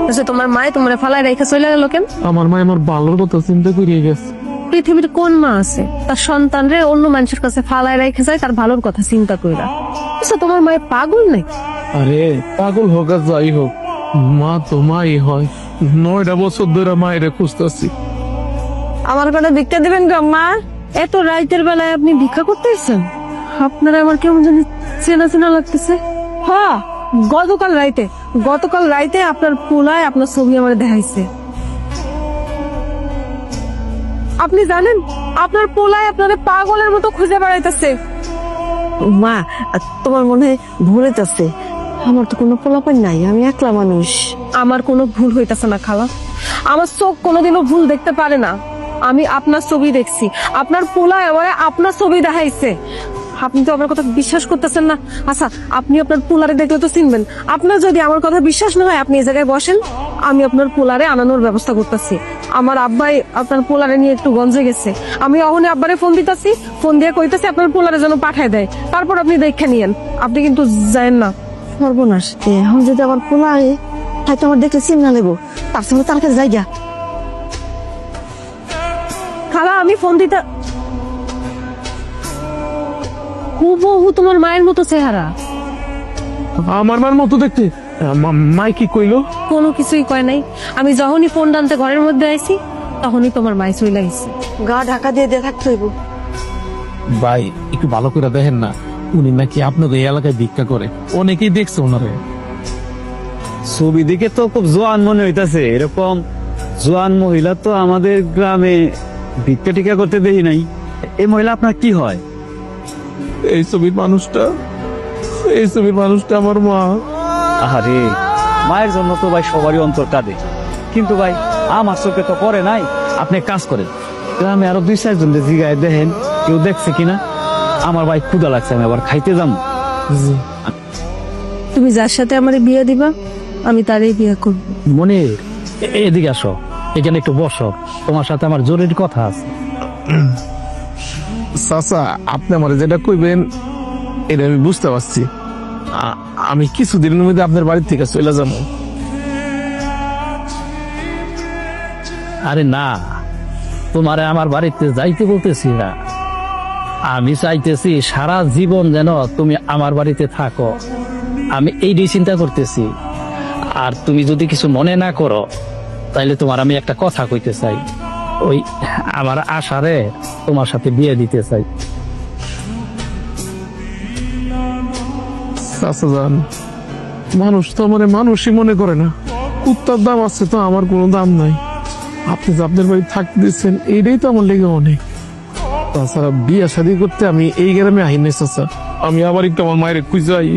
আচ্ছা, তোমার মায়ে তোমার ফালায় রেখে চলে গেল কেন? আমার মা আমার ভালোর কথা চিন্তা করিয়ে গেছে। পৃথিবীর কোন মা আছে তার সন্তানরে অন্য মানুষের কাছে ফালায় রেখে যায় তার ভালোর কথা চিন্তা কইরা? আচ্ছা, তোমার মায়ে পাগল নাকি? আরে পাগল হোক আর যাই হোক, মা তো মাই হয়। 9টা বছর ধরে মায়ের খুঁজতেছি। আমার কথা ভিক্ষা দিবেন গো মা? এত রাইতের বেলায় আপনি ভিক্ষা করতে এসেছেন? আপনারা আমার কেমন জানি চেনা চেনা লাগতেছে। হ্যাঁ, গতকাল রাইতে আপনার পোলায় আপনার ছবি আমার দেখাইছে। আপনি জানেন আপনার পোলায় আপনার পাগলের মতো খুঁজে বেড়াইতেছে। মা, তোমার মনে হয় ভুল হইতাছে। আমার তো কোনো পোলাপান নাই, আমি একলা মানুষ। আমার কোনো ভুল হইতাছে না খালা, আমার চোখ কোনোদিনও ভুল দেখতে পারে না। আমি আপনার ছবি দেখছি, আপনার পোলায় আমারে আপনার ছবি দেখাইছে। আপনি তো আমার কথা বিশ্বাস করতেছেন না। আচ্ছা, আপনি আপনার পোলারে দেখলে তো চিনবেন। আপনার যদি আমার কথা বিশ্বাস না হয় আপনি এই জায়গায় বসেন, আমি আপনার পোলারে আনানোর ব্যবস্থা করতেছি। আমার আব্বাই আপনার পোলারে নিয়ে একটু গঞ্জে গেছে, আমি অহনে আব্বারে ফোন দিতেছি, ফোন দিয়ে কইতেছি আপনার পোলারে যেন পাঠায় দেয়, তারপর আপনি দেখে নিয়েন। আপনি কিন্তু যায়েন না। সর্বনাশ, এখন যদি আমার পোলা আয়, হয়তো আমার দেখলে চিন্তা নেবো, তার সঙ্গে তার কাছে যাই গা। খালা, আমি ফোন দিতে। হুবহু তোমার মায়ের মতো চেহারা। আমার মার মতো দেখতে। মাই কি কইলো? কোনো কিছুই কয় নাই। আমি যখনই ফোন টানতে ঘরের মধ্যে আইছি তখনই তোমার মাই চলে গেছে। গা ঢাকা দিয়ে দিয়ে থাকতে হইব। ভাই একটু ভালো করে দেখেন না, উনি নাকি আপনাদের এই এলাকায় ভিক্ষা করে। অনেকেই দেখছে ওনারে। ছবি দিকে তো খুব জোয়ান মনে হইতাছে। এরকম জোয়ান মহিলা তো আমাদের গ্রামে ভিক্ষা টিকা করতে দেখি নাই। এই মহিলা আপনার কি হয়? এই ছবির মানুষটা আমার মা। আরে মায়ের জন্য তো ভাই সবারই অন্তর কাঁদে, কিন্তু ভাই আমার চোখে তো পড়ে নাই। আপনি এক কাজ করেন, গ্রামে আরো 2-4 জন জিগায় দেখেন কেউ দেখছে কিনা। আমার ভাই ক্ষুধা লাগছে, আমি আবার খাইতে যাবো। তুমি যার সাথে আমার বিয়ে দিবা আমি তারই বিয়ে করব। মনে এদিকে আসো, এখানে একটু বসো, তোমার সাথে আমার জরুরি কথা আছে। চাচা, আপনি আমার যেটা কইবেন এটা আমি বুঝতে পারছি। আমি কিছুদিনের মধ্যে আপনার বাড়ি থেকে চলে যাবো। আরে না, তোমারে আমার বাড়িতে যাইতে বলতেছি না, আমি চাইতেছি সারা জীবন যেন তুমি আমার বাড়িতে থাকো। আমি এইটাই চিন্তা করতেছি। আর তুমি যদি কিছু মনে না করো তাইলে তোমার আমি একটা কথা কইতে চাই। ওই আমার আশারে তোমার সাথে বিয়ে দিতে চাই। চাচা যান, মানুষ তো আমার মানুষই মনে করে না। কুত্তার দাম আছে তো আমার কোনো দাম নাই। আপনি যে আপনার বাড়ি থাকতে দিচ্ছেন এইটাই তো আমার লেগে অনেক। তাছাড়া বিয়ে শাদী করতে আমি এই গ্রামে আহি নাই চাচা। আমি আবার একটু আমার মায়ের খুঁজে আই।